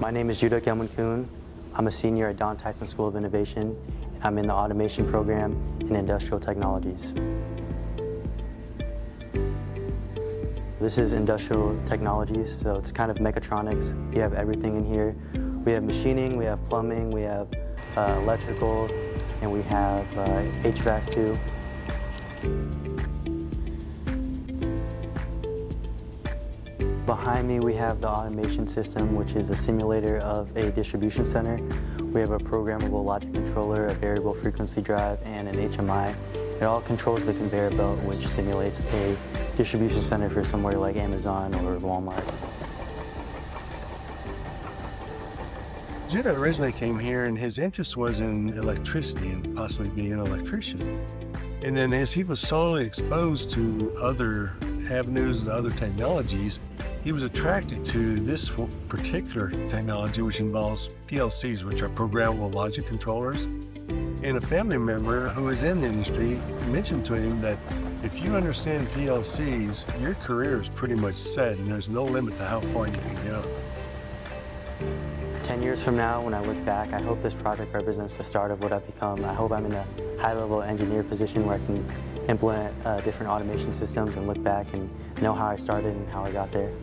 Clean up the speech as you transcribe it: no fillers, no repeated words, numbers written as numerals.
My name is Judah Keomoungkhoun. I'm a senior at Tyson School of Innovation. I'm in the automation program in industrial technologies. This is industrial technologies, so it's kind of mechatronics. You have everything in here. We have machining, we have plumbing, we have electrical, and we have HVAC too. Behind me we have the automation system, which is a simulator of a distribution center. We have a programmable logic controller, a variable frequency drive, and an HMI. It all controls the conveyor belt, which simulates a distribution center for somewhere like Amazon or Walmart. Judah originally came here and his interest was in electricity and possibly being an electrician. And then as he was slowly exposed to other avenues and other technologies, he was attracted to this particular technology, which involves PLCs, which are programmable logic controllers. And a family member who is in the industry mentioned to him that if you understand PLCs, your career is pretty much set and there's no limit to how far you can go. 10 years from now, when I look back, I hope this project represents the start of what I've become. I hope I'm in a high-level engineer position where I can implement different automation systems and look back and know how I started and how I got there.